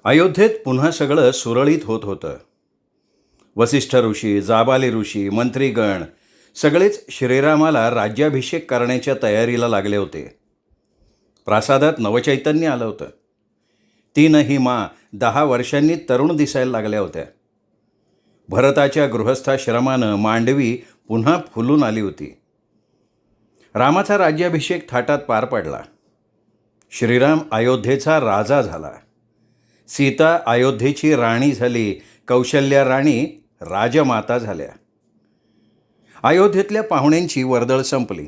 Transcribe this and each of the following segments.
अयोध्येत पुन्हा सगळं सुरळीत होत होतं. वसिष्ठ ऋषी, जाबाली ऋषी, मंत्रीगण सगळेच श्रीरामाला राज्याभिषेक करण्याच्या तयारीला लागले होते. प्रासादात नवचैतन्य आलं होतं. तीनही 10 वर्षांनी तरुण दिसायला लागल्या होत्या. भरताच्या गृहस्थाश्रमानं मांडवी पुन्हा फुलून आली होती. रामाचा राज्याभिषेक थाटात पार पडला. श्रीराम अयोध्येचा राजा झाला. सीता अयोध्येची राणी झाली. कौशल्या राणी राजमाता झाल्या. अयोध्येतल्या पाहुण्यांची वर्दळ संपली.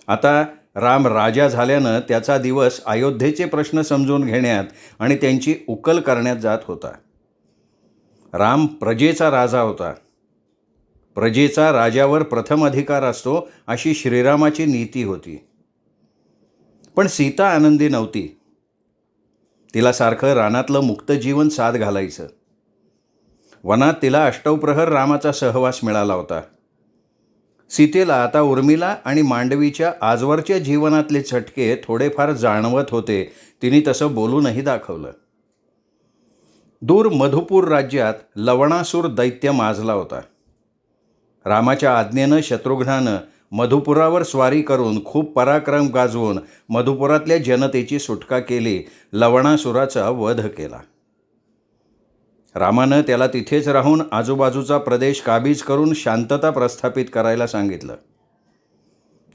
आता राम राजा झाल्यानं त्याचा दिवस अयोध्येचे प्रश्न समजून घेण्यात आणि त्यांची उकल करण्यात जात होता. राम प्रजेचा राजा होता. प्रजेचा राजावर प्रथम अधिकार असतो अशी श्रीरामाची नीती होती. पण सीता आनंदी नव्हती. तिला सारखं रानातलं मुक्त जीवन साथ घालायचं. वनात तिला अष्टप्रहर रामाचा सहवास मिळाला होता. सीतेला आता उर्मिला आणि मांडवीच्या आजवरच्या जीवनातले चटके थोडेफार जाणवत होते. तिने तसं बोलूनही दाखवलं. दूर मधुपूर राज्यात लवणासूर दैत्य माजला होता. रामाच्या आज्ञेनं शत्रुघ्नानं मधुपुरावर स्वारी करून खूप पराक्रम गाजवून मधुपुरातल्या जनतेची सुटका केली. लवणासुराचा वध केला. रामानं त्याला तिथेच राहून आजूबाजूचा प्रदेश काबीज करून शांतता प्रस्थापित करायला सांगितलं.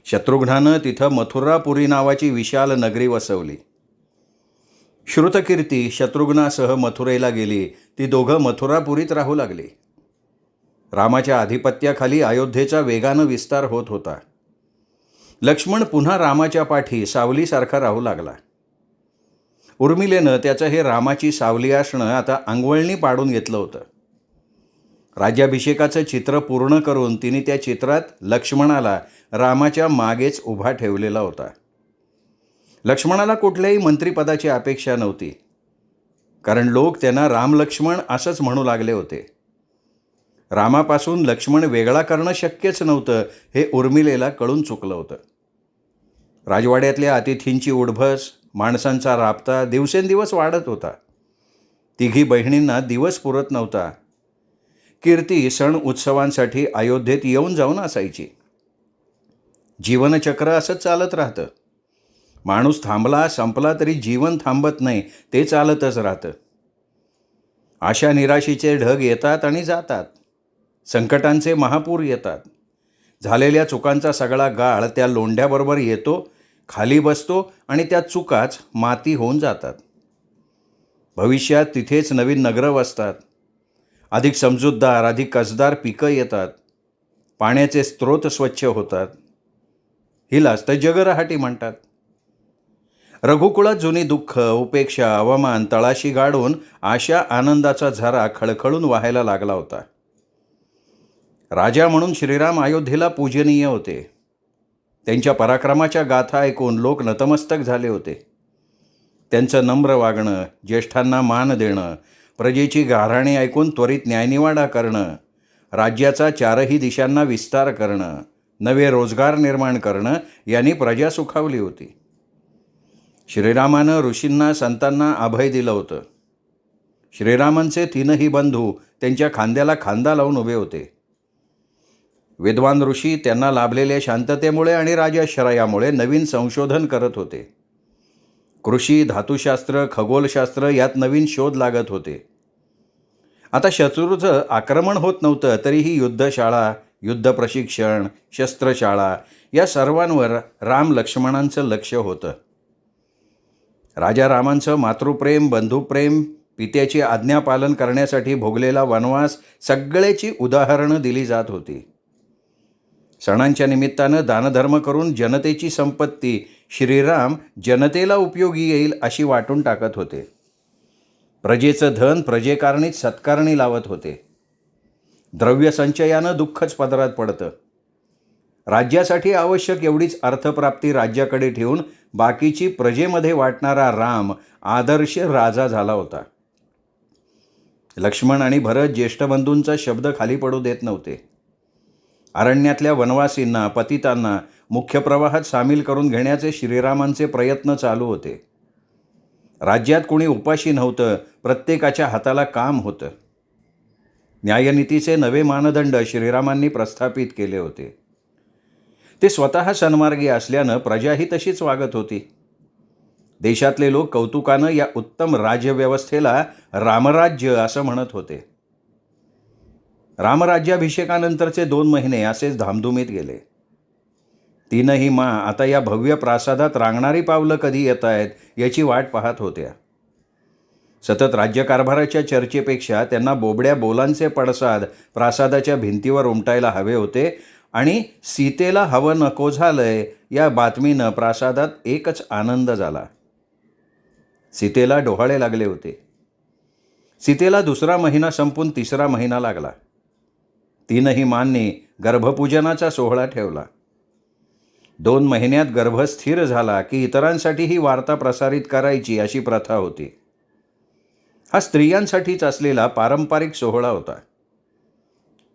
शत्रुघ्नानं तिथं मथुरापुरी नावाची विशाल नगरी वसवली. श्रुतकीर्ती शत्रुघ्नासह मथुरेला गेली. ती दोघं मथुरापुरीत राहू लागली. रामाच्या आधिपत्याखाली अयोध्येचा वेगानं विस्तार होत होता. लक्ष्मण पुन्हा रामाच्या पाठी सावलीसारखा राहू लागला. उर्मिलेनं त्याचं हे रामाची सावली असणं आता अंगवळणी पाडून घेतलं होतं. राज्याभिषेकाचं चित्र पूर्ण करून तिने त्या चित्रात लक्ष्मणाला रामाच्या मागेच उभा ठेवलेला होता. लक्ष्मणाला कुठल्याही मंत्रिपदाची अपेक्षा नव्हती, कारण लोक त्यांना राम लक्ष्मण असंच म्हणू लागले होते. रामापासून लक्ष्मण वेगळा करणं शक्यच नव्हतं हे उर्मिलेला कळून चुकलं होतं. राजवाड्यातल्या अतिथींची उठबस, माणसांचा राबता दिवसेंदिवस वाढत होता. तिघी बहिणींना दिवस पुरत नव्हता. कीर्ती सण उत्सवांसाठी अयोध्येत येऊन जाऊन असायची. जीवनचक्र असंच चालत राहतं. माणूस थांबला संपला तरी जीवन थांबत नाही, ते चालतच राहतं. आशा निराशीचे ढग येतात आणि जातात. संकटांचे महापूर येतात. झालेल्या चुकांचा सगळा गाळ त्या लोंढ्याबरोबर येतो, खाली बसतो आणि त्या चुकाच माती होऊन जातात. भविष्यात तिथेच नवीन नगरं वसतात. अधिक समजूतदार, अधिक कसदार पिकं येतात. पाण्याचे स्रोत स्वच्छ होतात. हिलाच तर जगरहाटी म्हणतात. रघुकुळात जुनी दुःख, उपेक्षा, अवमान तळाशी गाडून आशा आनंदाचा झरा खळखळून वाहायला लागला होता. राजा म्हणून श्रीराम अयोध्येला पूजनीय होते. त्यांच्या पराक्रमाच्या गाथा ऐकून लोक नतमस्तक झाले होते. त्यांचं नम्र वागणं, ज्येष्ठांना मान देणं, प्रजेची गाऱ्हाणे ऐकून त्वरित न्यायनिवाडा करणं, राज्याचा चारही दिशांना विस्तार करणं, नवे रोजगार निर्माण करणं यांनी प्रजा सुखावली होती. श्रीरामानं ऋषींना संतांना अभय दिलं होतं. श्रीरामांचे तीनही बंधू त्यांच्या खांद्याला खांदा लावून उभे होते. विद्वान ऋषी त्यांना लाभलेल्या शांततेमुळे आणि राजाश्रयामुळे नवीन संशोधन करत होते. कृषी, धातुशास्त्र, खगोलशास्त्र यात नवीन शोध लागत होते. आता शत्रूचं आक्रमण होत नव्हतं, तरीही युद्धशाळा, युद्ध प्रशिक्षण, शस्त्रशाळा या सर्वांवर राम लक्ष्मणांचं लक्ष होतं. राजा रामांचं मातृप्रेम, बंधुप्रेम, पित्याची आज्ञापालन करण्यासाठी भोगलेला वनवास सगळ्याची उदाहरणं दिली जात होती. सणांच्या निमित्तानं दानधर्म करून जनतेची संपत्ती श्रीराम जनतेला उपयोगी येईल अशी वाटून टाकत होते. प्रजेचं धन प्रजेकारणीच सत्कारणी लावत होते. द्रव्य संचयानं दुःखच पदरात पडतं. राज्यासाठी आवश्यक एवढीच अर्थप्राप्ती राज्याकडे ठेवून बाकीची प्रजेमध्ये वाटणारा राम आदर्श राजा झाला होता. लक्ष्मण आणि भरत ज्येष्ठ बंधूंचा शब्द खाली पडू देत नव्हते. अरण्यातल्या वनवासींना, पतितांना मुख्य प्रवाहात सामील करून घेण्याचे श्रीरामांचे प्रयत्न चालू होते. राज्यात कोणी उपाशी नव्हतं, प्रत्येकाच्या हाताला काम होतं. न्यायनीतीचे नवे मानदंड श्रीरामांनी प्रस्थापित केले होते. ते स्वतः सन्मार्गी असल्यानं प्रजाही तशीच वागत होती. देशातले लोक कौतुकानं या उत्तम राज्यव्यवस्थेला रामराज्य असं म्हणत होते. रामराज्याभिषेकानंतरचे 2 महिने असेच धामधुमीत गेले. तीनही आता या भव्य प्रासादात रांगणारी पावलं कधी येत आहेत याची वाट पाहत होत्या. सतत राज्यकारभाराच्या चर्चेपेक्षा त्यांना बोबड्या बोलांचे पडसाद प्रासादाच्या भिंतीवर उमटायला हवे होते आणि सीतेला हवं नको झालंय या बातमीनं प्रासादात एकच आनंद झाला. सीतेला डोहाळे लागले होते. सीतेला 2रा महिना संपून 3रा महिना लागला. तीनही मांनी गर्भपूजनाचा सोहळा ठेवला. 2 महिन्यात गर्भ स्थिर झाला की इतरांसाठी ही वार्ता प्रसारित करायची अशी प्रथा होती. हा स्त्रियांसाठीच असलेला पारंपरिक सोहळा होता.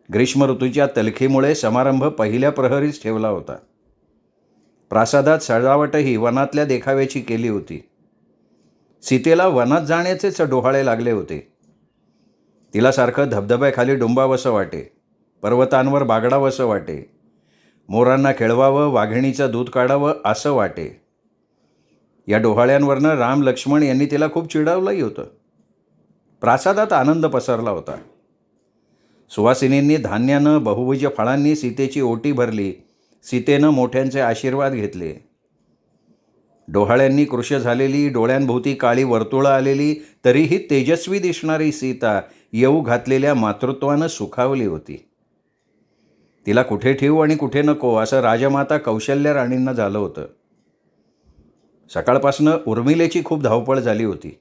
ग्रीष्म ऋतूच्या तलखीमुळे समारंभ पहिल्या प्रहरीच ठेवला होता. प्रासादात सजावटही वनातल्या देखाव्याची केली होती. सीतेला वनात जाण्याचेच डोहाळे लागले होते. तिला सारखं धबधब्याखाली डुंबावसं वाटे, पर्वतांवर बागडावसं वाटे, मोरांना खेळवावं, वाघिणीचं दूध काढावं असं वाटे. या डोहाळ्यांवरनं राम लक्ष्मण यांनी तिला खूप चिडवलंही होतं. प्रासादात आनंद पसरला होता. सुवासिनींनी धान्यानं बहुभुज फळांनी सीतेची ओटी भरली. सीतेनं मोठ्यांचे आशीर्वाद घेतले. डोहाळ्यांनी कृश झालेली, डोळ्यांभोवती काळी वर्तुळं आलेली, तरीही तेजस्वी दिसणारी सीता येऊ घातलेल्या मातृत्वानं सुखावली होती. तिला कुठे ठेवू आणि कुठे नको असं राजमाता कौशल्या राणींना झालं होतं. सकाळपासनं उर्मिलेची खूप धावपळ झाली होती.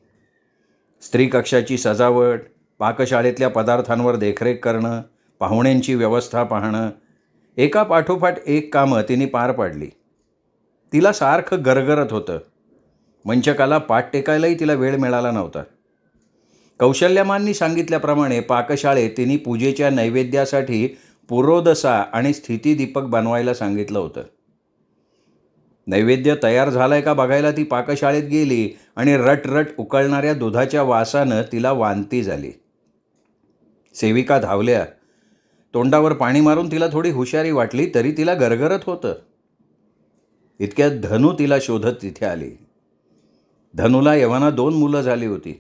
स्त्री कक्षाची सजावट, पाकशाळेतल्या पदार्थांवर देखरेख करणं, पाहुण्यांची व्यवस्था पाहणं, एका पाठोपाठ एक कामं तिने पार पाडली. तिला सारखं गरगरत होतं. मंचकाला पाठ टेकायलाही तिला वेळ मिळाला नव्हता. कौशल्यामांनी सांगितल्याप्रमाणे पाकशाळेत तिने पूजेच्या नैवेद्यासाठी पुरोदसा आणि स्थितिदीपक बनवायला सांगितलं होतं. नैवेद्य तयार झालाय का बघायला ती पाकशाळेत गेली आणि रटरट उकळणाऱ्या दुधाच्या वासानं तिला वांती झाली. सेविका धावल्या. तोंडावर पाणी मारून तिला थोडी हुशारी वाटली तरी तिला गरगरत होतं. इतक्यात धनू तिला शोधत तिथे आली. धनूला यव्हाना 2 मुलं झाली होती.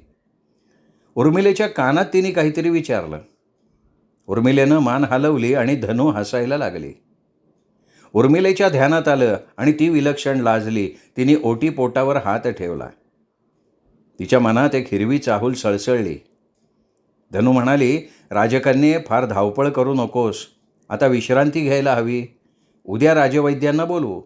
उर्मिलेच्या कानात तिने काहीतरी विचारलं. उर्मिलेनं मान हलवली आणि धनू हसायला लागली. उर्मिलेच्या ध्यानात आलं आणि ती विलक्षण लाजली. तिने ओटी पोटावर हात ठेवला. तिच्या मनात एक हिरवी चाहूल सळसळली. धनू म्हणाली, राजकन्ये, फार धावपळ करू नकोस. आता विश्रांती घ्यायला हवी. उद्या राजवैद्यांना बोलवू.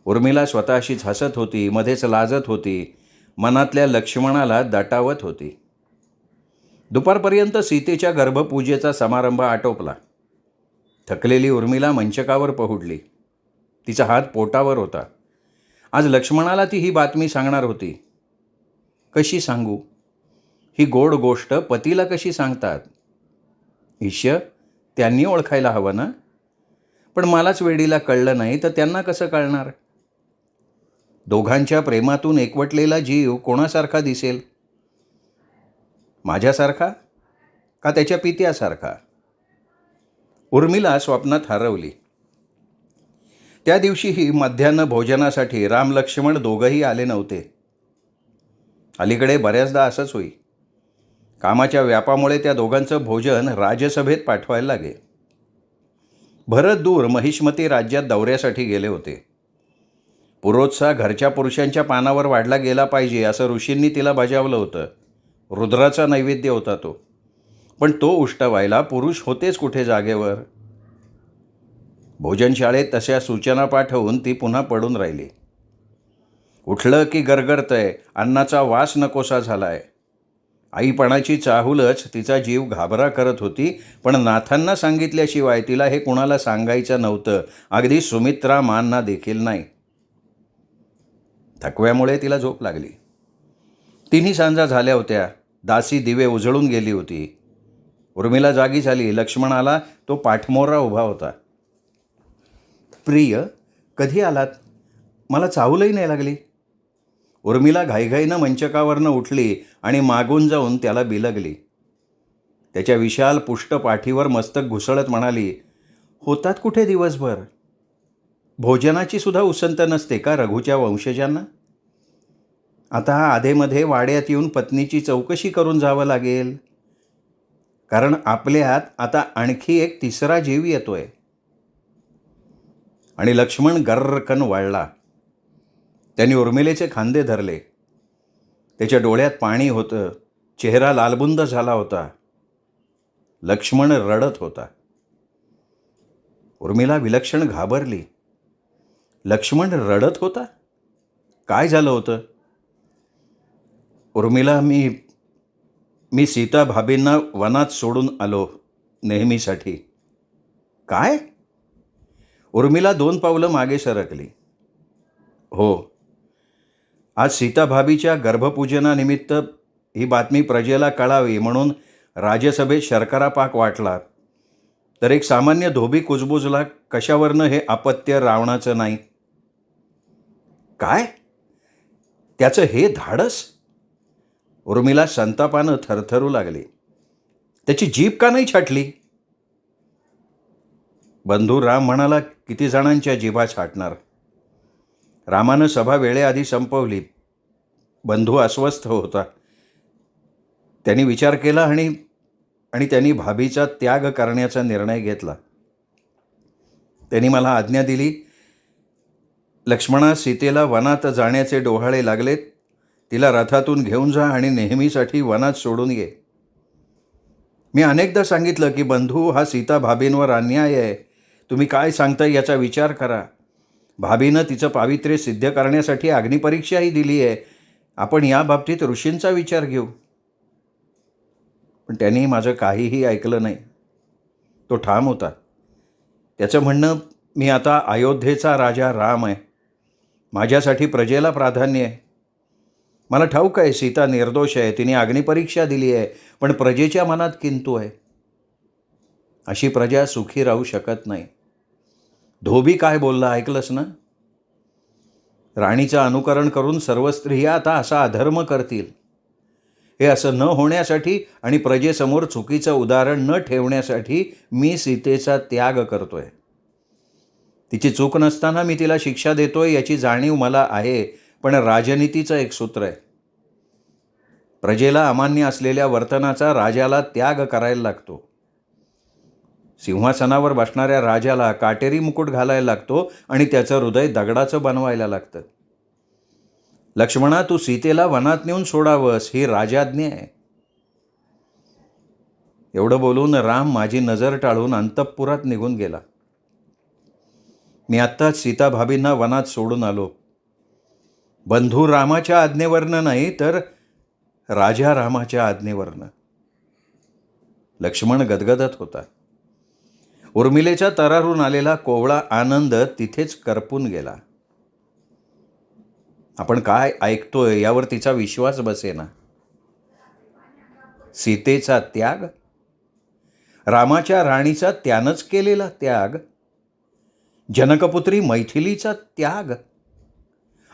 उर्मिला स्वतःशीच हसत होती, मध्येच लाजत होती, मनातल्या लक्ष्मणाला दटावत होती. दुपारपर्यंत सीतेच्या गर्भपूजेचा समारंभ आटोपला. थकलेली उर्मिला मंचकावर पहुडली. तिचा हात पोटावर होता. आज लक्ष्मणाला ती ही बातमी सांगणार होती. कशी सांगू? ही गोड गोष्ट पतीला कशी सांगतात? ईश्य, त्यांनी ओळखायला हवं ना. पण मलाच वेडीला कळलं नाही तर त्यांना कसं कळणार? दोघांच्या प्रेमातून एकवटलेला जीव कोणासारखा दिसेल? माझ्यासारखा का त्याच्या पित्यासारखा? उर्मिला स्वप्नात हरवली. त्या दिवशीही मध्यान्ह भोजनासाठी राम लक्ष्मण दोघंही आले नव्हते. अलीकडे बऱ्याचदा असंच होई. कामाच्या व्यापामुळे त्या दोघांचं भोजन राजसभेत पाठवायला लागे. भरत दूर महिष्मती राज्यात दौऱ्यासाठी गेले होते. पुरोत्साह घरच्या पुरुषांच्या पानावर वाढला गेला पाहिजे असं ऋषींनी तिला बजावलं होतं. रुद्राचा नैवेद्य होता तो. पण तो उष्टवायला पुरुष होतेच कुठे जागेवर. भोजनशाळेत तशा सूचना पाठवून ती पुन्हा पडून राहिली. उठलं की गरगरतंय, अन्नाचा वास नकोसा झालाय. आईपणाची चाहूलच तिचा जीव घाबरा करत होती. पण नाथांना सांगितल्याशिवाय तिला हे कुणाला सांगायचं नव्हतं, अगदी सुमित्रा मांना देखील नाही. थकव्यामुळे तिला झोप लागली. 3 सांजा झाल्या होत्या. दासी दिवे उजळून गेली होती. उर्मिला जागी झाली. लक्ष्मण आला. तो पाठमोरा उभा होता. प्रिय, कधी आलात? मला चाहूलही नाही लागली. उर्मिला घाईघाईनं मंचकावरनं उठली आणि मागून जाऊन त्याला बिलगली. त्याच्या विशाल पुष्ट पाठीवर मस्तक घुसळत म्हणाली, होतात कुठे दिवसभर? भोजनाची सुद्धा उसंत नसते का रघुच्या वंशजांना? आता आधेमध्ये वाड्यात येऊन पत्नीची चौकशी करून जावं लागेल, कारण आपल्यात आता आणखी एक तिसरा जीव येतोय. आणि लक्ष्मण गर्रकन वळला. त्यांनी उर्मिलेचे खांदे धरले. त्याच्या डोळ्यात पाणी होतं, चेहरा लालबुंद झाला होता. लक्ष्मण रडत होता. उर्मिला विलक्षण घाबरली. लक्ष्मण रडत होता? काय झालं होतं? उर्मिला, मी सीता भाभींना वनात सोडून आलो नेहमीसाठी. काय? उर्मिला 2 पावलं मागे सरकली. हो, आज सीताभाबीच्या गर्भपूजनानिमित्त ही बातमी प्रजेला कळावी म्हणून राजसभेत शर्करा पाक वाटला, तर एक सामान्य धोबी कुजबुजला कशावरनं हे अपत्य रावणाचं नाही. काय? त्याचं हे धाडस? उर्मिला संतापानं थरथरू लागली. त्याची जीभ का नाही छाटली? बंधू राम म्हणाला, किती जणांच्या जिभा छाटणार? रामानं सभा वेळेआधी संपवली. बंधू अस्वस्थ होता. त्यांनी विचार केला आणि त्यांनी भाभीचा त्याग करण्याचा निर्णय घेतला. त्यांनी मला आज्ञा दिली, लक्ष्मणा, सीतेला वनात जाण्याचे डोहाळे लागलेत. तिला रथातून घेऊन जा आणि नेहमीसाठी वनात सोडून ये. मी अनेकदा सांगितलं की बंधू, हा सीता भाभींवर अन्याय आहे. तुम्ही काय सांगताय याचा विचार करा. भाभीनं तिचं पावित्र्य सिद्ध करण्यासाठी अग्निपरीक्षाही दिली आहे. आपण या बाबतीत ऋषींचा विचार घेऊ. पण त्यांनी माझं काहीही ऐकलं नाही. तो ठाम होता. त्याचं म्हणणं, मी आता अयोध्येचा राजा राम आहे. माझ्यासाठी प्रजेला प्राधान्य आहे. मला ठाऊक आहे सीता निर्दोष आहे, तिने अग्निपरीक्षा दिली आहे, पण प्रजेच्या मनात किंतु आहे. अशी प्रजा सुखी राहू शकत नाही. धोबी काय बोलला ऐकलंस ना? राणीचं अनुकरण करून सर्व स्त्रिया आता असा अधर्म करतील. हे असं न होण्यासाठी आणि प्रजेसमोर चुकीचं उदाहरण न ठेवण्यासाठी मी सीतेचा त्याग करतोय. तिची चूक नसताना मी तिला शिक्षा देतोय याची जाणीव मला आहे, पण राजनीतीचं एक सूत्र आहे. प्रजेला अमान्य असलेल्या वर्तनाचा राजाला त्याग करायला लागतो. सिंहासनावर बसणाऱ्या राजाला काटेरी मुकुट घालायला लागतो आणि त्याचं हृदय दगडाचं बनवायला लागतं. लक्ष्मणा, तू सीतेला वनात नेऊन सोडावंस ही राजाज्ञा आहे. एवढं बोलून राम माझी नजर टाळून अंतःपुरात निघून गेला. मी आत्ताच सीता भाभींना वनात सोडून आलो. बंधू रामाच्या आज्ञेवरनं नाही, तर राजा रामाच्या आज्ञेवरनं. लक्ष्मण गदगदत होता. उर्मिलेच्या तरारून आलेला कोवळा आनंद तिथेच करपून गेला. आपण काय ऐकतोय यावर तिचा विश्वास बसेना. सीतेचा त्याग, रामाच्या राणीचा त्यानंच केलेला त्याग, जनकपुत्री मैथिलीचा त्याग,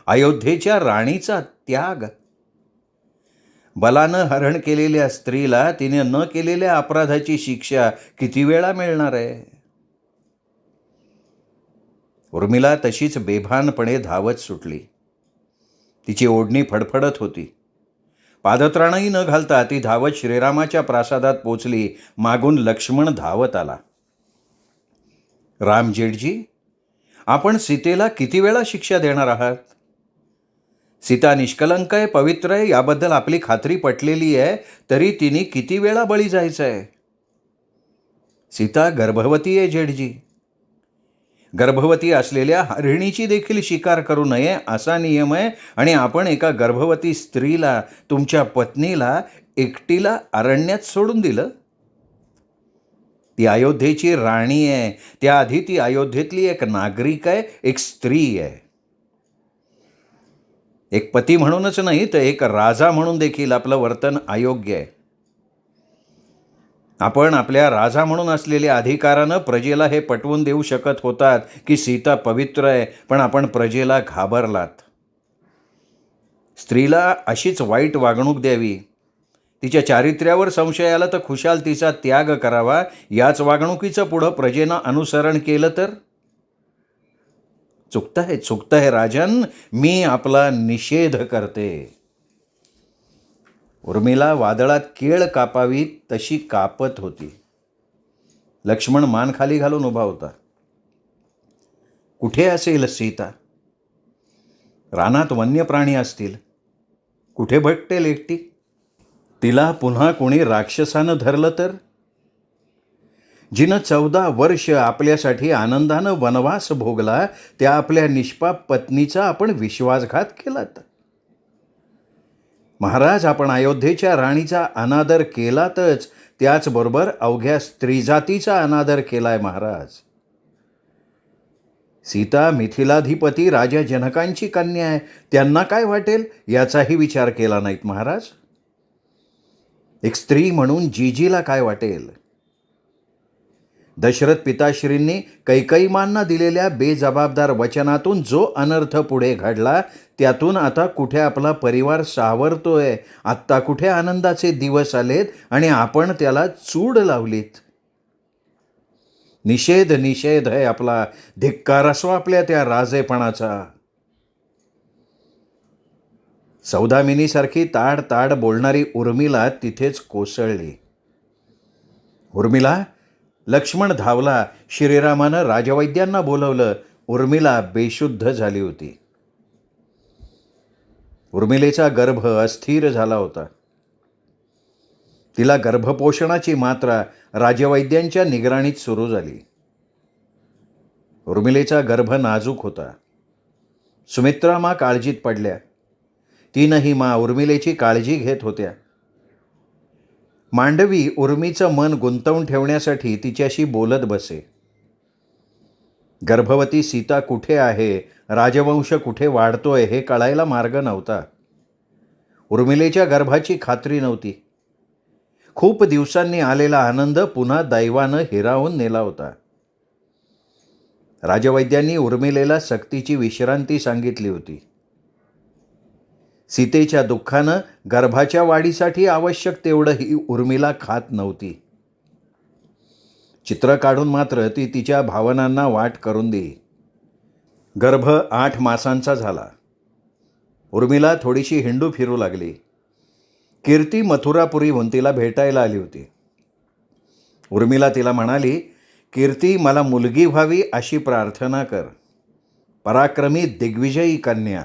अयोध्येच्या राणीचा त्याग. बलानं हरण केलेल्या स्त्रीला तिने न केलेल्या अपराधाची शिक्षा किती वेळा मिळणार आहे? उर्मिला तशीच बेभानपणे धावत सुटली. तिची ओढणी फडफडत होती. पादत्राणही न घालता ती धावत श्रीरामाच्या प्रासादात पोचली. मागून लक्ष्मण धावत आला. राम जेठजी, आपण सीतेला किती वेळा शिक्षा देणार आहात? सीता निष्कलंक आहे, पवित्र आहे याबद्दल आपली खात्री पटलेली आहे, तरी तिने किती वेळा बळी जायचं आहे? सीता गर्भवती आहे जेठजी. गर्भवती असलेल्या हरिणीची देखील शिकार करू नये असा नियम आहे, आणि आपण एका गर्भवती स्त्रीला, तुमच्या पत्नीला एकटीला अरण्यात सोडून दिलं. ती अयोध्येची राणी आहे. त्याआधी ती अयोध्येतली एक नागरिक आहे, एक स्त्री आहे. एक पती म्हणूनच नाही, तर एक राजा म्हणून देखील आपलं वर्तन अयोग्य आहे. आपण आपल्या राजा म्हणून असलेल्या अधिकारानं प्रजेला हे पटवून देऊ शकत होतात की सीता पवित्र आहे, पण आपण प्रजेला घाबरलात. स्त्रीला अशीच वाईट वागणूक द्यावी, तिच्या चारित्र्यावर संशय आला तर खुशाल तिचा त्याग करावा, याच वागणुकीचं पुढं प्रजेनं अनुसरण केलं तर? चुकतंय राजन, मी आपला निषेध करते. उर्मिला वादळात केळ कापावी तशी कापत होती. लक्ष्मण मान खाली घालून उभा होता. कुठे असेल सीता? रानात वन्य प्राणी असतील. कुठे भटकेल एकटी? तिला पुन्हा कोणी राक्षसानं धरलं तर? जिनं 14 वर्ष आपल्यासाठी आनंदानं वनवास भोगला, त्या आपल्या निष्पाप पत्नीचा आपण विश्वासघात केलात. महाराज, आपण अयोध्येच्या राणीचा अनादर केलातच, त्याचबरोबर अवघ्या स्त्रीजातीचा अनादर केलाय महाराज. सीता मिथिलाधिपती राजा जनकांची कन्या आहे, त्यांना काय वाटेल याचाही विचार केला नाहीत महाराज. एक स्त्री म्हणून जीजीला काय वाटेल? दशरथ पिताश्रींनी कैकईमांना दिलेल्या बेजबाबदार वचनातून जो अनर्थ पुढे घडला, त्यातून आता कुठे आपला परिवार सावरतोय, आत्ता कुठे आनंदाचे दिवस आलेत आणि आपण त्याला चूड लावलीत. निषेध आहे आपला. धिक्कार असो आपल्या त्या राजेपणाचा. सौदामिनीसारखी ताड बोलणारी उर्मिला तिथेच कोसळली. उर्मिला? लक्ष्मण धावला. श्रीरामानं राजवैद्यांना बोलवलं. उर्मिला बेशुद्ध झाली होती. उर्मिलेचा गर्भ अस्थिर झाला होता. तिला गर्भपोषणाची मात्रा राजवैद्यांच्या निगराणीत सुरू झाली. उर्मिलेचा गर्भ नाजूक होता. सुमित्रा मा काळजीत पडल्या. तीनही मा उर्मिलेची काळजी घेत होत्या. मांडवी उर्मीचं मन गुंतवून ठेवण्यासाठी तिच्याशी बोलत बसे. गर्भवती सीता कुठे आहे, राजवंश कुठे वाढतोय हे कळायला मार्ग नव्हता. उर्मिलेच्या गर्भाची खात्री नव्हती. खूप दिवसांनी आलेला आनंद पुन्हा दैवानं हिरावून नेला होता. राजवैद्यांनी उर्मिलेला सक्तीची विश्रांती सांगितली होती. सीतेच्या दुःखानं गर्भाच्या वाढीसाठी आवश्यक तेवढं ही उर्मिला खात नव्हती. चित्र काढून मात्र ती तिच्या भावनांना वाट करून देई. गर्भ 8 मासांचा झाला. उर्मिला थोडीशी हिंडू फिरू लागली. कीर्ती मथुरापुरीहून तिला भेटायला आली होती. उर्मिला तिला म्हणाली, कीर्ती, मला मुलगी व्हावी अशी प्रार्थना कर. पराक्रमी दिग्विजयी कन्या,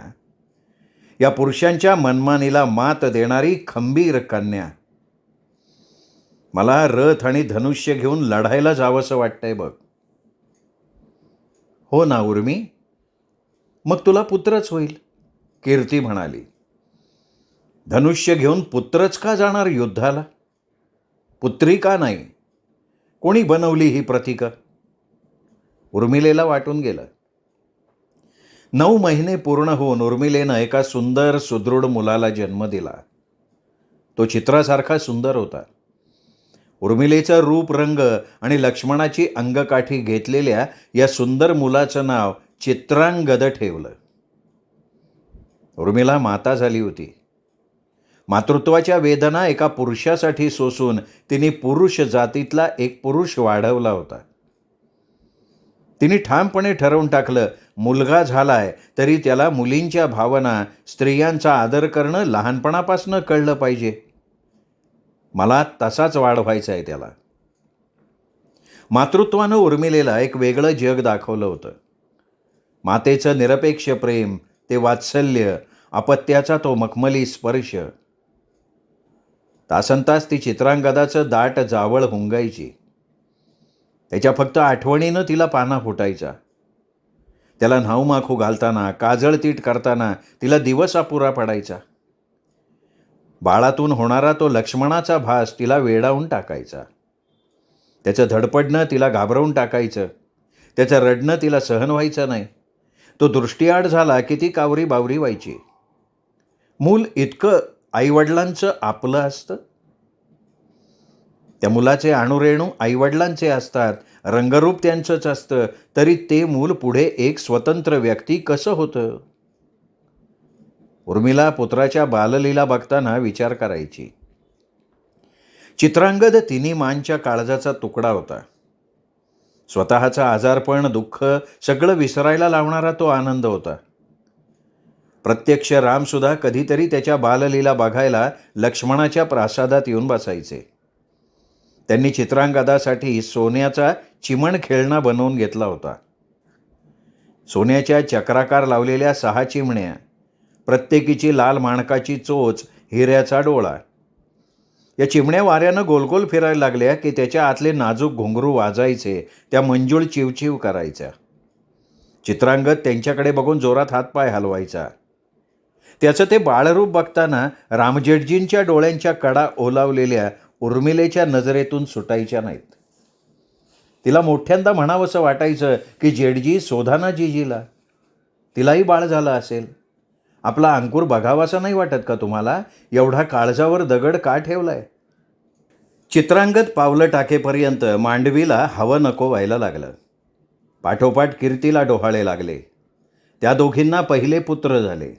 या पुरुषांच्या मनमानीला मात देणारी खंबीर कन्या. मला रथ आणि धनुष्य घेऊन लढायला जावंसं वाटतंय बघ. हो ना उर्मी, मग तुला पुत्रच होईल, कीर्ती म्हणाली. धनुष्य घेऊन पुत्रच का जाणार युद्धाला? पुत्री का नाही? कोणी बनवली ही प्रतीकं? उर्मिलेला वाटून गेलं. 9 महिने पूर्ण होऊन उर्मिलेनं एका सुंदर सुदृढ मुलाला जन्म दिला. तो चित्रासारखा सुंदर होता. उर्मिलेचं रूप, रंग आणि लक्ष्मणाची अंगकाठी घेतलेल्या या सुंदर मुलाचं नाव चित्रांगद ठेवलं. उर्मिला माता झाली होती. मातृत्वाच्या वेदना एका पुरुषासाठी सोसून तिने पुरुष जातीतला एक पुरुष वाढवला होता. तिने ठामपणे ठरवून टाकलं, मुलगा झालाय तरी त्याला मुलींच्या भावना, स्त्रियांचा आदर करणं लहानपणापासून कळलं पाहिजे. मला तसाच वाढवायचा आहे त्याला. मातृत्वानं उर्मिलेला एक वेगळं जग दाखवलं होतं. मातेचं निरपेक्ष प्रेम, ते वात्सल्य, अपत्याचा तो मखमली स्पर्श. तासनतास ती चित्रांगदाचं दाट जावळ हुंगायची. त्याच्या फक्त आठवणीनं तिला पाना फुटायचा. त्याला न्हाऊमाखू घालताना, काजळतीट करताना तिला दिवस अपुरा पडायचा. बाळातून होणारा तो लक्ष्मणाचा भास तिला वेडावून टाकायचा. त्याचं धडपडणं तिला घाबरवून टाकायचं. त्याचं रडणं तिला सहन व्हायचं नाही. तो दृष्टीआड झाला की ती कावरी बावरी व्हायची. मूल इतकं आईवडिलांचं आपलं असतं. त्या मुलाचे अणुरेणू आईवडिलांचे असतात, रंगरूप त्यांचंच असतं, तरी ते मूल पुढे एक स्वतंत्र व्यक्ती कसं होतं? उर्मिला पुत्राच्या बाललीला बघताना विचार करायची. चित्रांगद तिन्ही मांच्या काळजाचा तुकडा होता. स्वतःचं आजारपण, दुःख सगळं विसरायला लावणारा तो आनंद होता. प्रत्यक्ष रामसुद्धा कधीतरी त्याच्या बाललीला बघायला लक्ष्मणाच्या प्रासादात येऊन बसायचे. त्यांनी चित्रांगदासाठी सोन्याचा चिमण खेळणा बनवून घेतला होता. सोन्याच्या चक्राकार लावलेल्या 6 चिमण्या, प्रत्येकीची लाल माणकाची चोच, हिऱ्याचा डोळा. या चिमण्या वाऱ्यानं गोलगोल फिरायला लागल्या की त्याच्या आतले नाजूक घुंगरू वाजायचे, त्या मंजूळ चिवचिव करायच्या. चित्रांगद त्यांच्याकडे बघून जोरात हातपाय हलवायचा. त्याचं ते बाळरूप बघताना रामजेठजींच्या डोळ्यांच्या कडा ओलावलेल्या उर्मिलेच्या नजरेतून सुटायच्या नाहीत. तिला मोठ्यांदा म्हणावंसं वाटायचं की जेठजी शोधा ना जीजीला, तिलाही बाळ झालं असेल. आपला अंकुर बघावासा नाही वाटत का तुम्हाला? एवढा काळजावर दगड का ठेवलाय? चित्रांगद पावलं टाकेपर्यंत मांडवीला हवं नको व्हायला लागलं. पाठोपाठ कीर्तीला डोहाळे लागले. त्या दोघींना पहिले पुत्र झाले.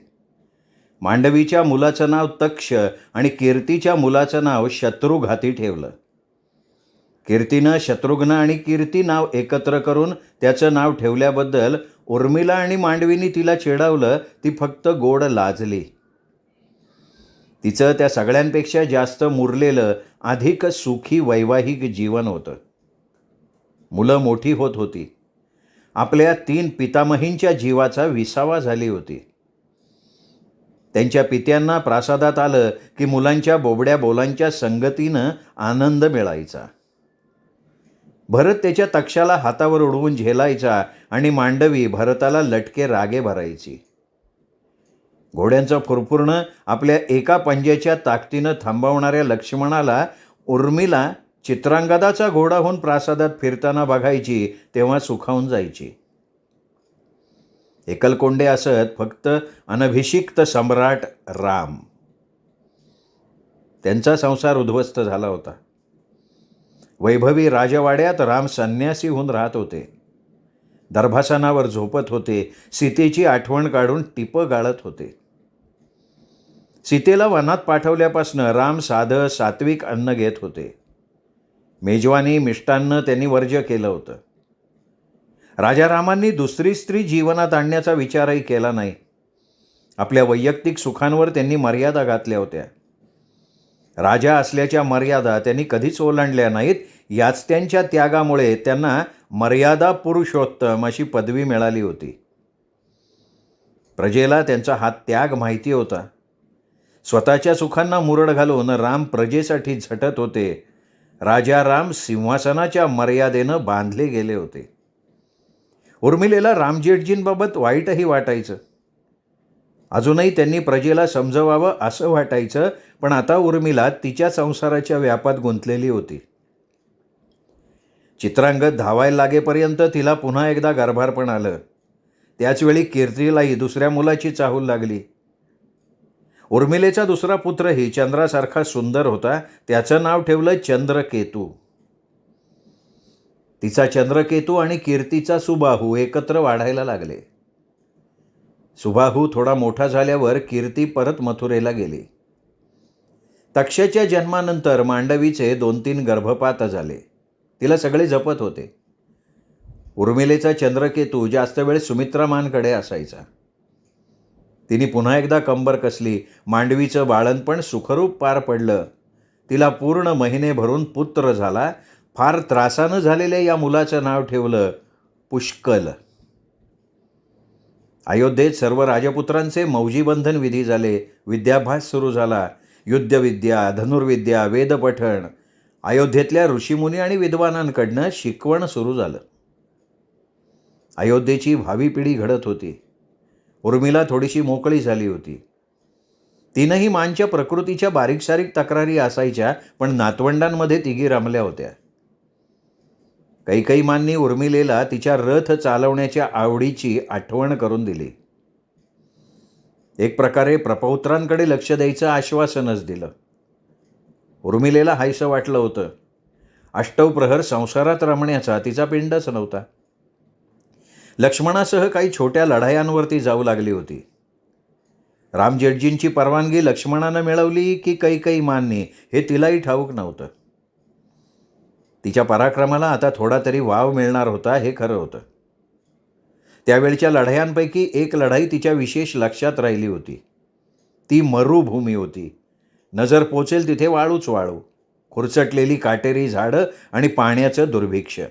मांडवीच्या मुलाचं नाव तक्ष आणि कीर्तीच्या मुलाचं नाव शत्रुघाती ठेवलं. कीर्तीनं शत्रुघ्न आणि कीर्ती नाव एकत्र करून त्याचं नाव ठेवल्याबद्दल उर्मिला आणि मांडवीनी तिला चिडावलं. ती फक्त गोड लाजली. तिचं त्या सगळ्यांपेक्षा जास्त मुरलेलं, अधिक सुखी वैवाहिक जीवन होतं. मुलं मोठी होत होती. आपल्या 3 पितामहींच्या जीवाचा विसावा झाली होती. त्यांच्या पित्यांना प्रासादात आलं की मुलांच्या बोबड्या बोलांच्या संगतीनं आनंद मिळायचा. भरत त्याच्या तक्षाला हातावर उडवून झेलायचा आणि मांडवी भरताला लटके रागे भरायची. घोड्यांचं फुरफुरणं आपल्या एका पंज्याच्या ताकदीनं थांबवणाऱ्या लक्ष्मणाला उर्मिला चित्रांगदाचा घोडा होऊन प्रासादात फिरताना बघायची तेव्हा सुखावून जायची. एकलकोंडे असत फक्त अनभिषिक्त सम्राट राम. त्यांचा संसार उद्ध्वस्त झाला होता. वैभवी राजवाड्यात राम संन्यासी होऊन राहत होते. दर्भासनावर झोपत होते. सीतेची आठवण काढून टिपं गाळत होते. सीतेला वनात पाठवल्यापासून राम साधं सात्विक अन्न घेत होते. मेजवानी मिष्टान्न त्यांनी वर्ज्य केलं होतं. राजा रामांनी दुसरी स्त्री जीवनात आणण्याचा विचारही केला नाही. आपल्या वैयक्तिक सुखांवर त्यांनी मर्यादा घातल्या होत्या. राजा असल्याच्या मर्यादा त्यांनी कधीच ओलांडल्या नाहीत. याच त्यांच्या त्यागामुळे त्यांना मर्यादा पुरुषोत्तम अशी पदवी मिळाली होती. प्रजेला त्यांचा हा त्याग माहिती होता. स्वतःच्या सुखांना मुरड घालून राम प्रजेसाठी झटत होते. राजा राम सिंहासनाच्या मर्यादेनं बांधले गेले होते. उर्मिलेला रामजेठजींबाबत वाईटही वाटायचं. अजूनही त्यांनी प्रजेला समजवावं असं वाटायचं. पण आता उर्मिला तिच्या संसाराच्या व्यापात गुंतलेली होती. चित्रांगद धावायला लागेपर्यंत तिला पुन्हा एकदा गर्भारपण आलं. त्याचवेळी कीर्तीलाही दुसऱ्या मुलाची चाहूल लागली. उर्मिलेचा दुसरा पुत्रही चंद्रासारखा सुंदर होता. त्याचं नाव ठेवलं चंद्रकेतू. तिचा चंद्रकेतू आणि कीर्तीचा सुबाहू एकत्र वाढायला लागले. सुबाहू थोडा मोठा झाल्यावर कीर्ती परत मथुरेला गेली. तक्षाच्या जन्मानंतर मांडवीचे 2-3 गर्भपात झाले. तिला सगळे जपत होते. उर्मिलेचा चंद्रकेतू जास्त वेळ सुमित्रामांकडे असायचा. तिने पुन्हा एकदा कंबर कसली. मांडवीचं बाळणपण सुखरूप पार पडलं. तिला पूर्ण महिने भरून पुत्र झाला. फार त्रासानं झालेल्या या मुलाचं नाव ठेवलं पुष्कल. अयोध्येत सर्व राजपुत्रांचे मौजीबंधन विधी झाले. विद्याभ्यास सुरू झाला. युद्धविद्या, धनुर्विद्या, वेदपठण. अयोध्येतल्या ऋषीमुनी आणि विद्वानांकडनं शिकवण सुरू झालं. अयोध्येची भावी पिढी घडत होती. उर्मिला थोडीशी मोकळी झाली होती. तिनंही मांच्या प्रकृतीच्या बारीक सारीक तक्रारी असायच्या, पण नातवंडांमध्ये तिघी रमल्या होत्या. कैकई मांनी उर्मिलेला तिच्या रथ चालवण्याच्या आवडीची आठवण करून दिली. एक प्रकारे प्रपौत्रांकडे लक्ष द्यायचं आश्वासनच दिलं. उर्मिलेला हायसं वाटलं होतं. अष्टवप्रहर संसारात रमण्याचा तिचा पिंडच नव्हता. लक्ष्मणासह काही छोट्या लढायांवरती जाऊ लागली होती. रामजेठजींची परवानगी लक्ष्मणानं मिळवली की कैकई मानली हे तिलाही ठाऊक नव्हतं. तिच्या पराक्रमाला आता थोडा तरी वाव मिळणार होता हे खरं होतं. त्यावेळच्या लढायांपैकी एक लढाई तिच्या विशेष लक्षात राहिली होती. ती मरुभूमी होती. नजर पोचेल तिथे वाळूच वाळू, खुरचटलेली काटेरी झाडं आणि पाण्याचं दुर्भिक्ष्य.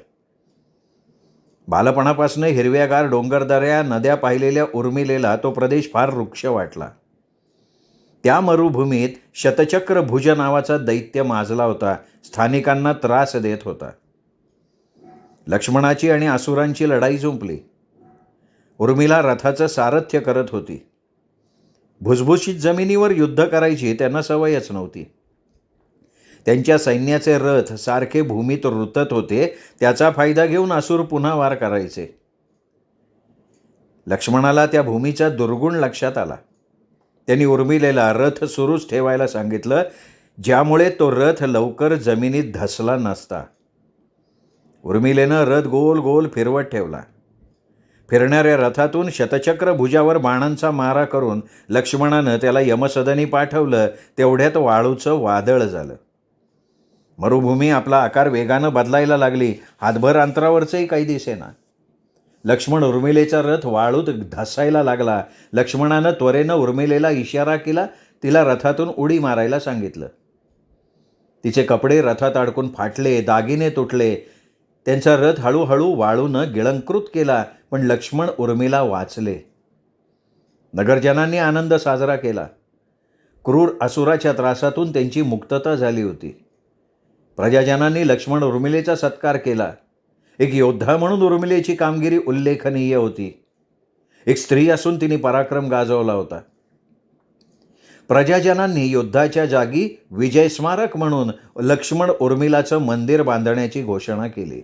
बालपणापासून हिरव्यागार डोंगरदऱ्या, नद्या पाहिलेल्या उर्मिलेला तो प्रदेश फार रुक्ष वाटला. त्या मरुभूमीत शतचक्र भुज नावाचा दैत्य माजला होता. स्थानिकांना त्रास देत होता. लक्ष्मणाची आणि असुरांची लढाई जुंपली. उर्मिला रथाचं सारथ्य करत होती. भुसभुशीत जमिनीवर युद्ध करायची त्यांना सवयच नव्हती. त्यांच्या सैन्याचे रथ सारखे भूमीत रुतत होते. त्याचा फायदा घेऊन असुर पुन्हा वार करायचे. लक्ष्मणाला त्या भूमीचा दुर्गुण लक्षात आला. त्यांनी उर्मिलेला रथ सुरूच ठेवायला सांगितलं, ज्यामुळे तो रथ लवकर जमिनीत धसला नसता. उर्मिलेनं रथ गोल गोल फिरवत ठेवला. फिरणाऱ्या रथातून शतचक्र भुजावर बाणांचा मारा करून लक्ष्मणानं त्याला यमसदनी पाठवलं. तेवढ्यात वाळूचं वादळ झालं. मरुभूमी आपला आकार वेगानं बदलायला लागली. हातभर अंतरावरचंही काही दिसेना. लक्ष्मण उर्मिलेचा रथ वाळूत धसायला लागला. लक्ष्मणानं त्वरेनं उर्मिलेला इशारा केला. तिला रथातून उडी मारायला सांगितलं. तिचे कपडे रथात अडकून फाटले, दागिने तुटले. त्यांचा रथ हळूहळू वाळूनं गिळंकृत केला. पण लक्ष्मण उर्मिला वाचले. नगरजनांनी आनंद साजरा केला. क्रूर असुराच्या त्रासातून त्यांची मुक्तता झाली होती. प्रजाजनांनी लक्ष्मण उर्मिलेचा सत्कार केला. एक योद्धा म्हणून उर्मिलेची कामगिरी उल्लेखनीय होती. एक स्त्री असून तिने पराक्रम गाजवला होता. प्रजाजनांनी युद्धाच्या जागी विजय स्मारक म्हणून लक्ष्मण उर्मिलाचं मंदिर बांधण्याची घोषणा केली.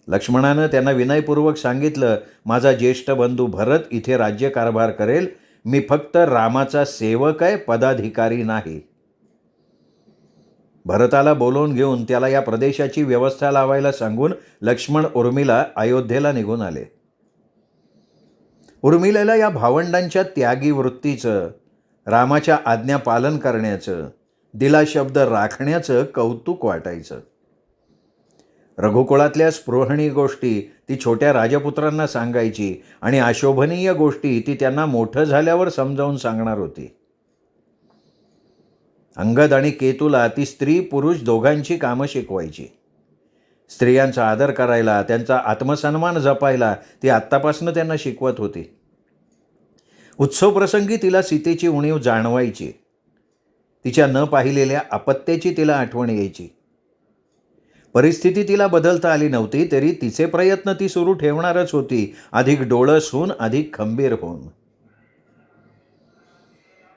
लक्ष्मणानं त्यांना विनयपूर्वक सांगितलं, माझा ज्येष्ठ बंधू भरत इथे राज्यकारभार करेल. मी फक्त रामाचा सेवक आहे, पदाधिकारी नाही. भरताला बोलवून घेऊन त्याला या प्रदेशाची व्यवस्था लावायला सांगून लक्ष्मण उर्मिला अयोध्येला निघून आले. उर्मिलेला या भावंडांच्या त्यागी वृत्तीचं, रामाच्या आज्ञा पालन करण्याचं, दिला शब्द राखण्याचं कौतुक वाटायचं. रघुकुळातल्या स्पृहणी गोष्टी ती छोट्या राजपुत्रांना सांगायची आणि अशोभनीय गोष्टी ती त्यांना मोठं झाल्यावर समजावून सांगणार होती. अंगद आणि केतूला ती स्त्री पुरुष दोघांची कामं शिकवायची. स्त्रियांचा आदर करायला, त्यांचा आत्मसन्मान जपायला ती आत्तापासून त्यांना शिकवत होती. उत्सवप्रसंगी तिला सीतेची उणीव जाणवायची. तिच्या न पाहिलेल्या अपत्याची तिला आठवण यायची. परिस्थिती तिला बदलता आली नव्हती तरी तिचे प्रयत्न ती सुरू ठेवणारच होती, अधिक डोळस होऊन, अधिक खंबीर होऊन.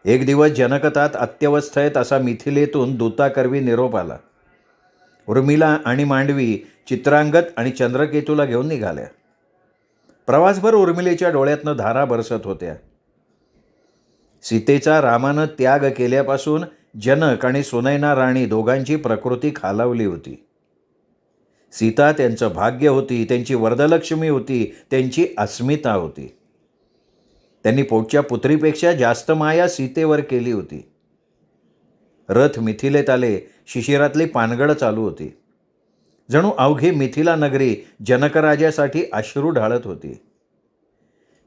एक दिवस जनकतात अत्यवस्थेत असा मिथिलेतून दूताकरवी निरोप आला. उर्मिला आणि मांडवी चित्रांगद आणि चंद्रकेतूला घेऊन निघाल्या. प्रवासभर उर्मिलेच्या डोळ्यातनं धारा बरसत होत्या. सीतेचा रामानं त्याग केल्यापासून जनक आणि सुनैना राणी दोघांची प्रकृती खालावली होती. सीता त्यांचं भाग्य होती, त्यांची वरदलक्ष्मी होती, त्यांची अस्मिता होती. त्यांनी पोटच्या पुत्रीपेक्षा जास्त माया सीतेवर केली होती. रथ मिथिलेत आले. शिशिरातली पानगड चालू होती. जणू अवघी मिथिला नगरी जनकराजासाठी अश्रू ढाळत होती.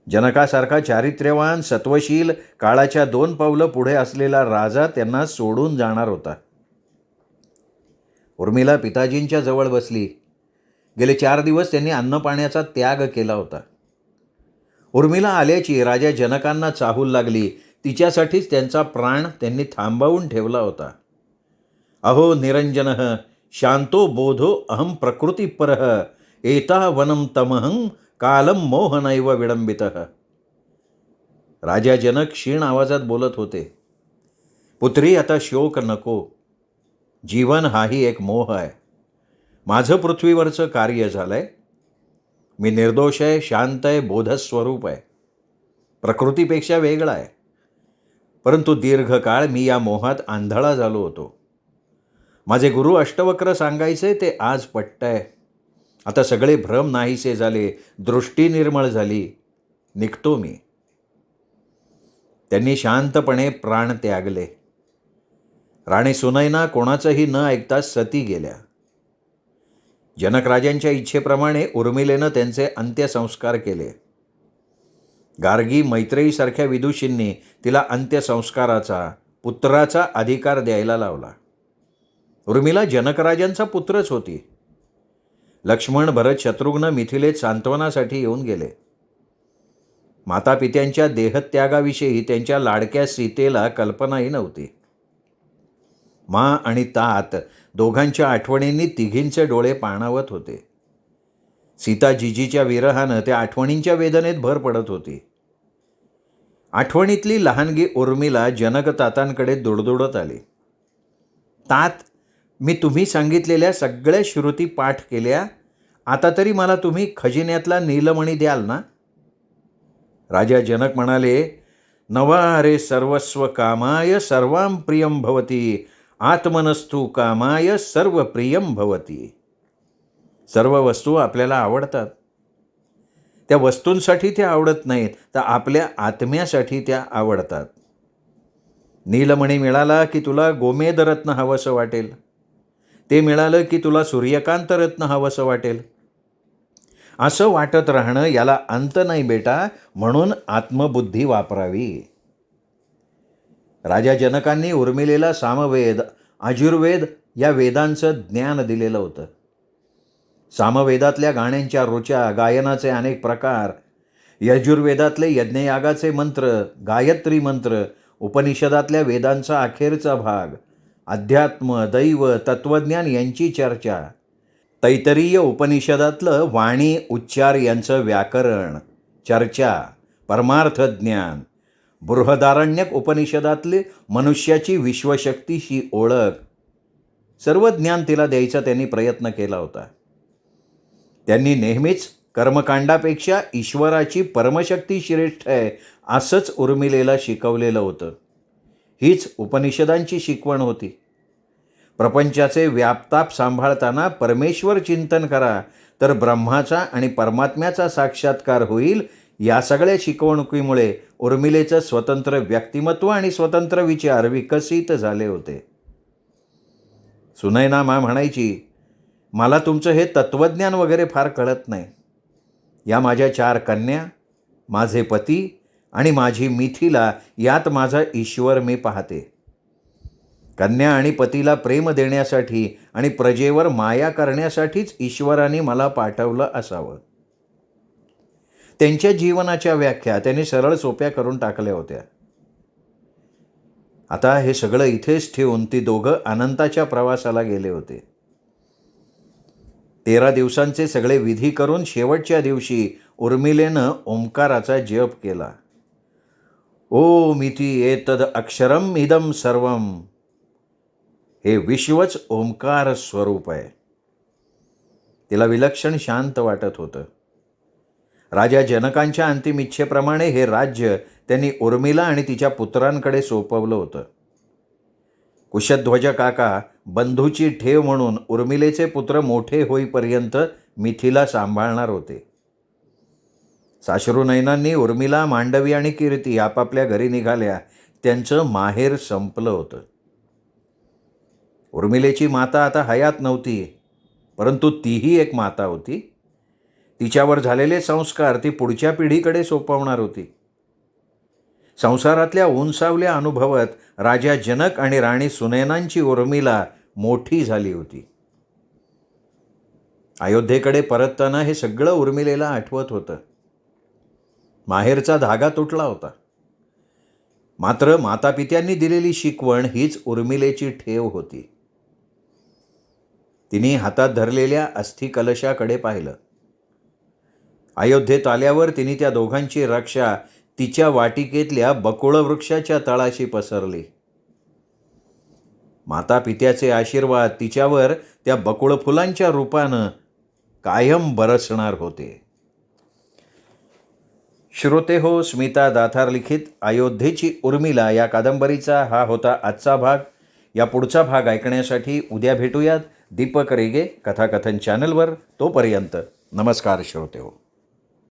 जनकासारखा चारित्र्यवान, सत्वशील, काळाच्या 2 पावलं पुढे असलेला राजा त्यांना सोडून जाणार होता. उर्मिला पिताजींच्या जवळ बसली. गेले 4 दिवस त्यांनी अन्नपाण्याचा त्याग केला होता. उर्मिला आल्याची राजा जनकांना चाहूल लागली. तिच्यासाठीच त्यांचा प्राण त्यांनी थांबवून ठेवला होता. अहो निरंजनः शांतो बोधो अहम प्रकृतिपरः एता वनं तमहं कालम मोहनैव विडंबितः. राजा जनक क्षीण आवाजात बोलत होते. पुत्री, आता शोक नको. जीवन हाही एक मोह आहे. माझं पृथ्वीवरचं कार्य झालंय. मी निर्दोष आहे, शांत आहे, बोधस्वरूप आहे. प्रकृतीपेक्षा वेगळा आहे. परंतु दीर्घकाळ मी या मोहात आंधळा झालो होतो. माझे गुरु अष्टवक्र सांगायचे ते आज पटतंय. आता सगळे भ्रम नाहीसे झाले, दृष्टी निर्मळ झाली. निघतो मी. त्यांनी शांतपणे प्राण त्यागले. राणी सुनैना कोणाचंही न ऐकता सती गेल्या. जनकराजांच्या इच्छेप्रमाणे उर्मिलेनं त्यांचे अंत्यसंस्कार केले. गार्गी मैत्रेयीसारख्या विदुषींनी तिला अंत्यसंस्काराचा, पुत्राचा अधिकार द्यायला लावला. उर्मिला जनकराजांचा पुत्रच होती. लक्ष्मण, भरत, शत्रुघ्न मिथिलेत सांत्वनासाठी येऊन गेले. मातापित्यांच्या देहत्यागाविषयी त्यांच्या लाडक्या सीतेला कल्पनाही नव्हती. मा आणि तात दोघांच्या आठवणींनी तिघींचे डोळे पाणावत होते. सीता जिजीच्या विरहानं त्या आठवणींच्या वेदनेत भर पडत होती. आठवणीतली लहानगी उर्मिला जनकतातांकडे दुडदुडत आली. तात, मी तुम्ही सांगितलेल्या सगळ्या श्रुती पाठ केल्या. आता तरी मला तुम्ही खजिन्यातला नीलमणी द्याल ना? राजा जनक म्हणाले, नवारे सर्वस्व कामाय सर्वां प्रियं भवती, आत्मनस्तु कामाय सर्व प्रियं भवती. सर्व वस्तू आपल्याला आवडतात. त्या वस्तूंसाठी त्या आवडत नाहीत, तर आपल्या आत्म्यासाठी त्या आवडतात. नीलमणी मिळाला की तुला गोमेद रत्न हवंसं वाटेल. ते मिळालं की तुला सूर्यकांत रत्न हवंसं वाटेल. असं वाटत राहणं याला अंत नाही बेटा, म्हणून आत्मबुद्धी वापरावी. राजा जनकांनी उर्मिलेला सामवेद, आजुर्वेद या वेदांचं ज्ञान दिलेलं होतं. सामवेदातल्या गाण्यांच्या रुचा, गायनाचे अनेक प्रकार, यजुर्वेदातले यज्ञयागाचे मंत्र, गायत्री मंत्र, उपनिषदातल्या वेदांचा अखेरचा भाग, अध्यात्म, दैव, तत्त्वज्ञान यांची चर्चा, तैतरीय उपनिषदातलं वाणी, उच्चार यांचं व्याकरण, चर्चा, परमार्थ ज्ञान, बृहदारण्यक उपनिषदातले मनुष्याची विश्वशक्तीशी ओळख, सर्व ज्ञान तिला द्यायचा त्यांनी प्रयत्न केला होता. त्यांनी नेहमीच कर्मकांडापेक्षा ईश्वराची परमशक्ती श्रेष्ठ आहे असंच उर्मिलेला शिकवलेलं होतं. हीच उपनिषदांची शिकवण होती. प्रपंचाचे व्यापताप सांभाळताना परमेश्वर चिंतन करा, तर ब्रह्माचा आणि परमात्म्याचा साक्षात्कार होईल. या सगळ्या शिकवणुकीमुळे उर्मिलेचं स्वतंत्र व्यक्तिमत्व आणि स्वतंत्र विचार विकसित झाले होते. सुनैना मा म्हणायची, मला तुमचं हे तत्त्वज्ञान वगैरे फार कळत नाही. या माझ्या 4 कन्या, माझे पती आणि माझी मिथिला, यात माझा ईश्वर मी पाहते. कन्या आणि पतीला प्रेम देण्यासाठी आणि प्रजेवर माया करण्यासाठीच ईश्वराने मला पाठवलं असावं. त्यांच्या जीवनाच्या व्याख्या त्यांनी सरळ सोप्या करून टाकल्या होत्या. आता हे सगळं इथेच ठेवून ती दोघं अनंताच्या प्रवासाला गेले होते. 13 दिवसांचे सगळे विधी करून शेवटच्या दिवशी उर्मिलेनं ओंकाराचा जप केला. ओमिति एतद अक्षरम इदम सर्वम. हे विश्वच ओंकार स्वरूप आहे. तिला विलक्षण शांत वाटत होतं. राजा जनकांच्या अंतिम इच्छेप्रमाणे हे राज्य त्यांनी उर्मिला आणि तिच्या पुत्रांकडे सोपवलं होतं. कुशध्वज काका बंधूची ठेव म्हणून उर्मिलेचे पुत्र मोठे होईपर्यंत मिथिला सांभाळणार होते. साश्रुनयनांनी उर्मिला, मांडवी आणि कीर्ती आपापल्या घरी निघाल्या. त्यांचं माहेर संपलं होतं. उर्मिलेची माता आता हयात नव्हती, परंतु तीही एक माता होती. तिच्यावर झालेले संस्कार ती पुढच्या पिढीकडे सोपवणार होती. संसारातल्या उंचावल्या अनुभवत राजा जनक आणि राणी सुनैनांची उर्मिला मोठी झाली होती. अयोध्येकडे परतताना हे सगळं उर्मिलेला आठवत होतं. माहेरचा धागा तुटला होता. मात्र मातापित्यांनी दिलेली शिकवण हीच उर्मिलेची ठेव होती. तिने हातात धरलेल्या अस्थिकलशाकडे पाहिलं. अयोध्येत आल्यावर तिने त्या दोघांची रक्षा तिच्या वाटिकेतल्या बकुळ वृक्षाच्या तळाशी पसरली. मातापित्याचे आशीर्वाद तिच्यावर त्या बकुळ फुलांच्या रूपानं कायम बरसणार होते. श्रोते हो, स्मिता दातार लिखित अयोध्येची उर्मिला या कादंबरीचा हा होता आजचा भाग. या पुढचा भाग ऐकण्यासाठी उद्या भेटूयात दीपक रेगे कथाकथन चॅनलवर. तोपर्यंत नमस्कार श्रोते हो.